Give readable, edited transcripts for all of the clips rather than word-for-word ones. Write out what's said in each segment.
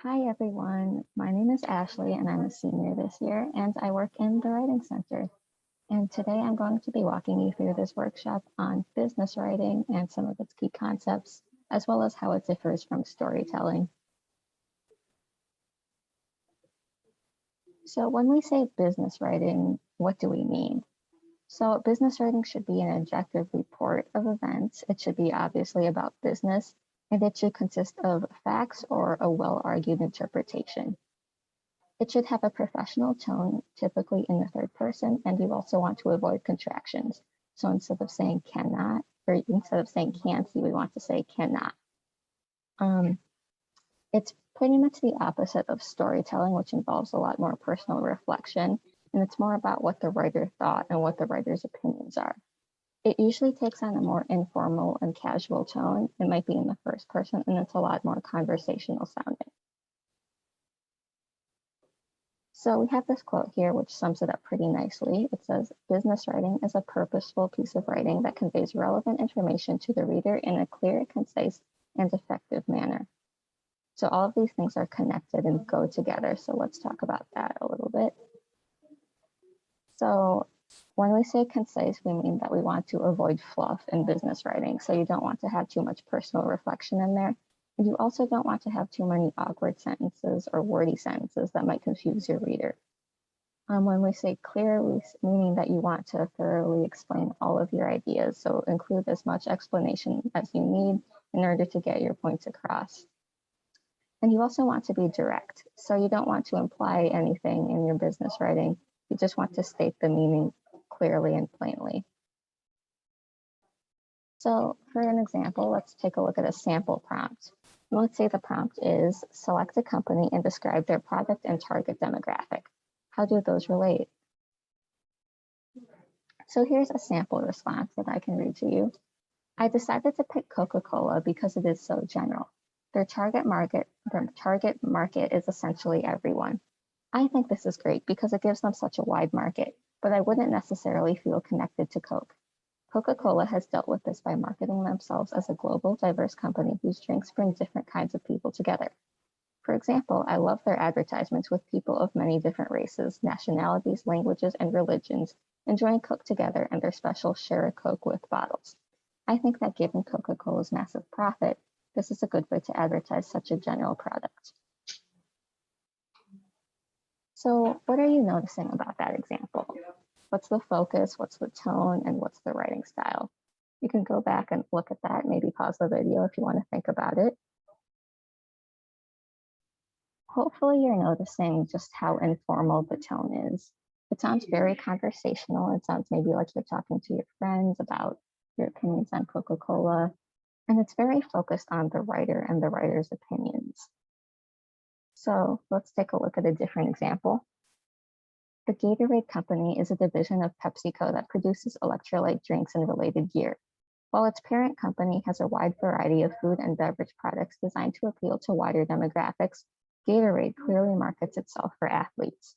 Hi everyone, my name is Ashley and I'm a senior this year and I work in the Writing Center. And today I'm going to be walking you through this workshop on business writing and some of its key concepts, as well as how it differs from storytelling. So when we say business writing, what do we mean? So business writing should be an objective report of events. It should be obviously about business, and it should consist of facts or a well-argued interpretation. It should have a professional tone, typically in the third person, and you also want to avoid contractions. So instead of saying cannot, or instead of saying can't, you would want to say cannot. It's pretty much the opposite of storytelling, which involves a lot more personal reflection, and it's more about what the writer thought and what the writer's opinions are. It usually takes on a more informal and casual tone. It might be in the first person, and it's a lot more conversational sounding. So we have this quote here, which sums it up pretty nicely. It says, business writing is a purposeful piece of writing that conveys relevant information to the reader in a clear, concise, and effective manner. So all of these things are connected and go together. So let's talk about that a little bit. So when we say concise, we mean that we want to avoid fluff in business writing. So you don't want to have too much personal reflection in there. And you also don't want to have too many awkward sentences or wordy sentences that might confuse your reader. When we say clear, meaning that you want to thoroughly explain all of your ideas. So include as much explanation as you need in order to get your points across. And you also want to be direct. So you don't want to imply anything in your business writing. You just want to state the meaning clearly and plainly. So for an example, let's take a look at a sample prompt. Let's say the prompt is select a company and describe their product and target demographic. How do those relate? So here's a sample response that I can read to you. I decided to pick Coca-Cola because it is so general. Their target market is essentially everyone. I think this is great because it gives them such a wide market, but I wouldn't necessarily feel connected to Coke. Coca-Cola has dealt with this by marketing themselves as a global, diverse company whose drinks bring different kinds of people together. For example, I love their advertisements with people of many different races, nationalities, languages, and religions enjoying Coke together and their special share a Coke with bottles. I think that given Coca-Cola's massive profit, this is a good way to advertise such a general product. So what are you noticing about that example? What's the focus, what's the tone, and what's the writing style? You can go back and look at that, maybe pause the video if you want to think about it. Hopefully you're noticing just how informal the tone is. It sounds very conversational. It sounds maybe like you're talking to your friends about your opinions on Coca-Cola. And it's very focused on the writer and the writer's opinions. So let's take a look at a different example. The Gatorade Company is a division of PepsiCo that produces electrolyte drinks and related gear. While its parent company has a wide variety of food and beverage products designed to appeal to wider demographics, Gatorade clearly markets itself for athletes.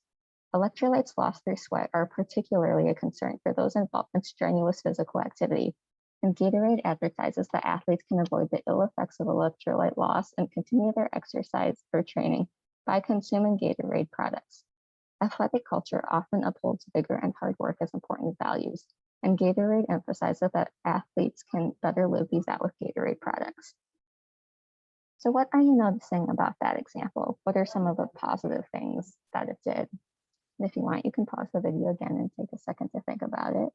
Electrolytes lost through sweat are particularly a concern for those involved in strenuous physical activity, and Gatorade advertises that athletes can avoid the ill effects of electrolyte loss and continue their exercise or training by consuming Gatorade products. Athletic culture often upholds vigor and hard work as important values, and Gatorade emphasizes that athletes can better live these out with Gatorade products. So what are you noticing about that example? What are some of the positive things that it did? And if you want, you can pause the video again and take a second to think about it.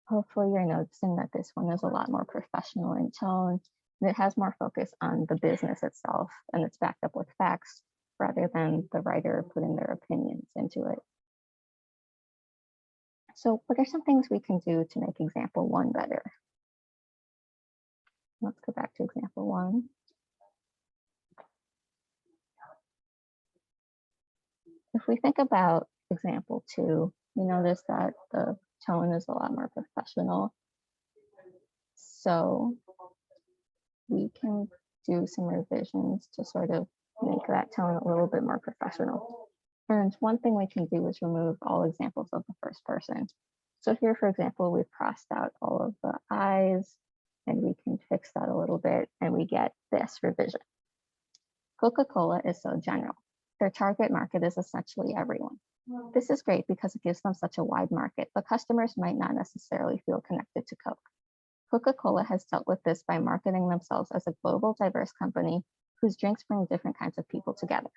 Hopefully you're noticing that this one is a lot more professional in tone, and it has more focus on the business itself, and it's backed up with facts rather than the writer putting their opinions into it. So what are some things we can do to make example 1 better? Let's go back to example 1. If we think about example 2, we notice that the tone is a lot more professional. So we can do some revisions to sort of make that tone a little bit more professional. And one thing we can do is remove all examples of the first person. So here, for example, we've crossed out all of the I's, and we can fix that a little bit, and we get this revision. Coca-Cola is so general. Their target market is essentially everyone. This is great because it gives them such a wide market, but customers might not necessarily feel connected to Coke. Coca-Cola has dealt with this by marketing themselves as a global, diverse company whose drinks bring different kinds of people together.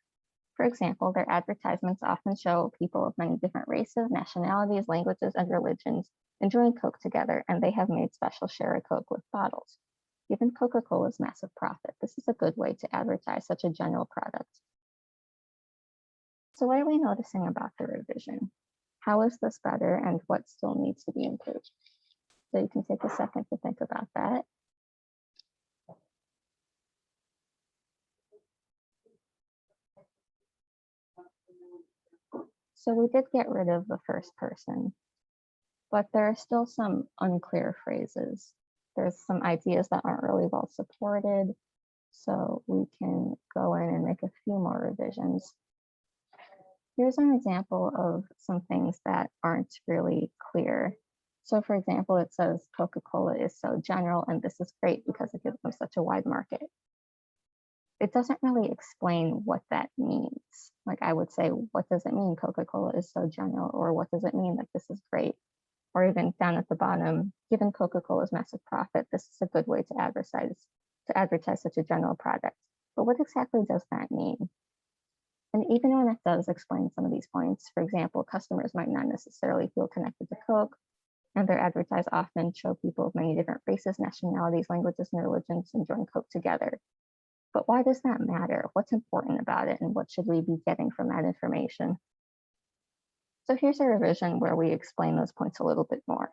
For example, their advertisements often show people of many different races, nationalities, languages, and religions enjoying Coke together, and they have made special share a Coke with bottles. Given Coca-Cola's massive profit, this is a good way to advertise such a general product. So what are we noticing about the revision? How is this better, and what still needs to be improved? So you can take a second to think about that. So we did get rid of the first person, but there are still some unclear phrases. There's some ideas that aren't really well supported, so we can go in and make a few more revisions. Here's an example of some things that aren't really clear. So for example, it says Coca-Cola is so general, and this is great because it gives them such a wide market. It doesn't really explain what that means. Like I would say, what does it mean Coca-Cola is so general? Or what does it mean that this is great? Or even down at the bottom, given Coca-Cola's massive profit, this is a good way to advertise such a general product. But what exactly does that mean? And even when it does explain some of these points, for example, customers might not necessarily feel connected to Coke, and their advertisements often show people of many different races, nationalities, languages, and religions enjoying Coke together. But why does that matter? What's important about it, and what should we be getting from that information? So here's a revision where we explain those points a little bit more.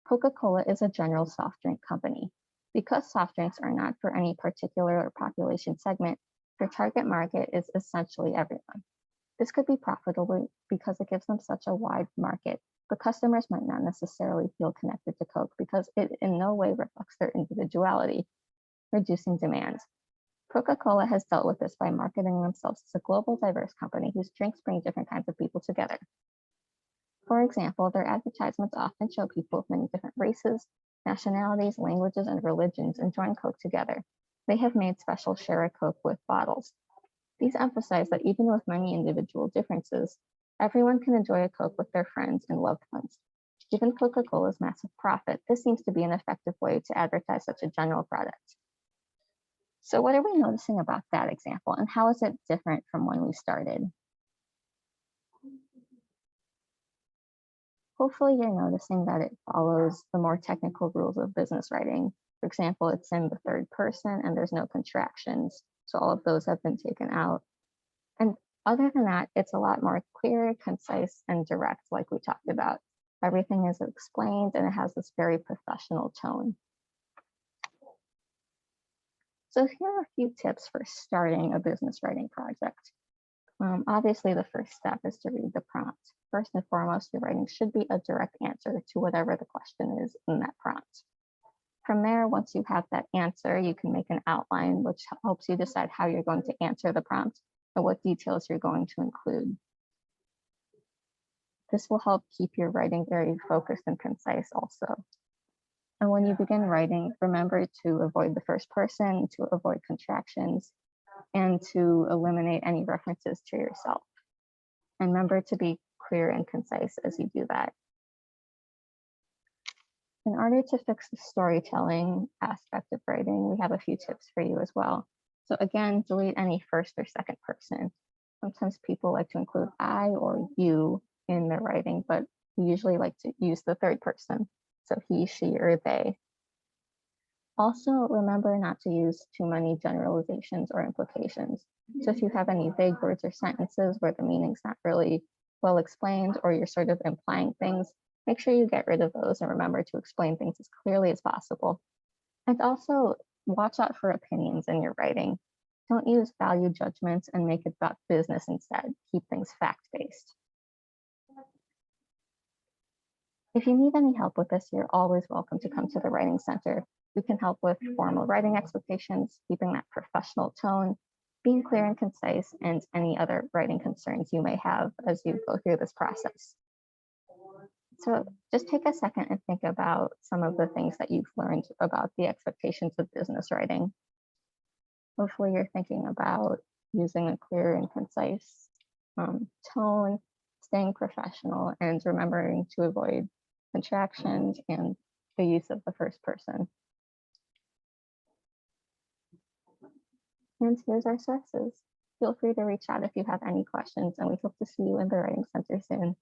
Coca-Cola is a general soft drink company. Because soft drinks are not for any particular population segment, their target market is essentially everyone. This could be profitable because it gives them such a wide market, but customers might not necessarily feel connected to Coke because it in no way reflects their individuality, reducing demand. Coca-Cola has dealt with this by marketing themselves as a global, diverse company whose drinks bring different kinds of people together. For example, their advertisements often show people of many different races, nationalities, languages, and religions enjoying Coke together. They have made special share a Coke with bottles. These emphasize that even with many individual differences, everyone can enjoy a Coke with their friends and loved ones. Given Coca-Cola's massive profit, this seems to be an effective way to advertise such a general product. So what are we noticing about that example, and how is it different from when we started? Hopefully you're noticing that it follows the more technical rules of business writing. For example, it's in the third person and there's no contractions. So all of those have been taken out. And other than that, it's a lot more clear, concise, and direct, like we talked about. Everything is explained and it has this very professional tone. So here are a few tips for starting a business writing project. Obviously, the first step is to read the prompt. First and foremost, your writing should be a direct answer to whatever the question is in that prompt. From there, once you have that answer, you can make an outline, which helps you decide how you're going to answer the prompt and what details you're going to include. This will help keep your writing very focused and concise also. And when you begin writing, remember to avoid the first person, to avoid contractions, and to eliminate any references to yourself. And remember to be clear and concise as you do that. In order to fix the storytelling aspect of writing, we have a few tips for you as well. So again, delete any first or second person. Sometimes people like to include I or you in their writing, but we usually like to use the third person. So he, she, or they. Also, remember not to use too many generalizations or implications. So if you have any vague words or sentences where the meaning's not really well explained, or you're sort of implying things, make sure you get rid of those and remember to explain things as clearly as possible. And also watch out for opinions in your writing. Don't use value judgments and make it about business instead. Keep things fact-based. If you need any help with this, you're always welcome to come to the Writing Center. We can help with formal writing expectations, keeping that professional tone, being clear and concise, and any other writing concerns you may have as you go through this process. So just take a second and think about some of the things that you've learned about the expectations of business writing. Hopefully you're thinking about using a clear and concise tone, staying professional, and remembering to avoid contractions and the use of the first person. And here's our sources. Feel free to reach out if you have any questions, and we hope to see you in the Writing Center soon.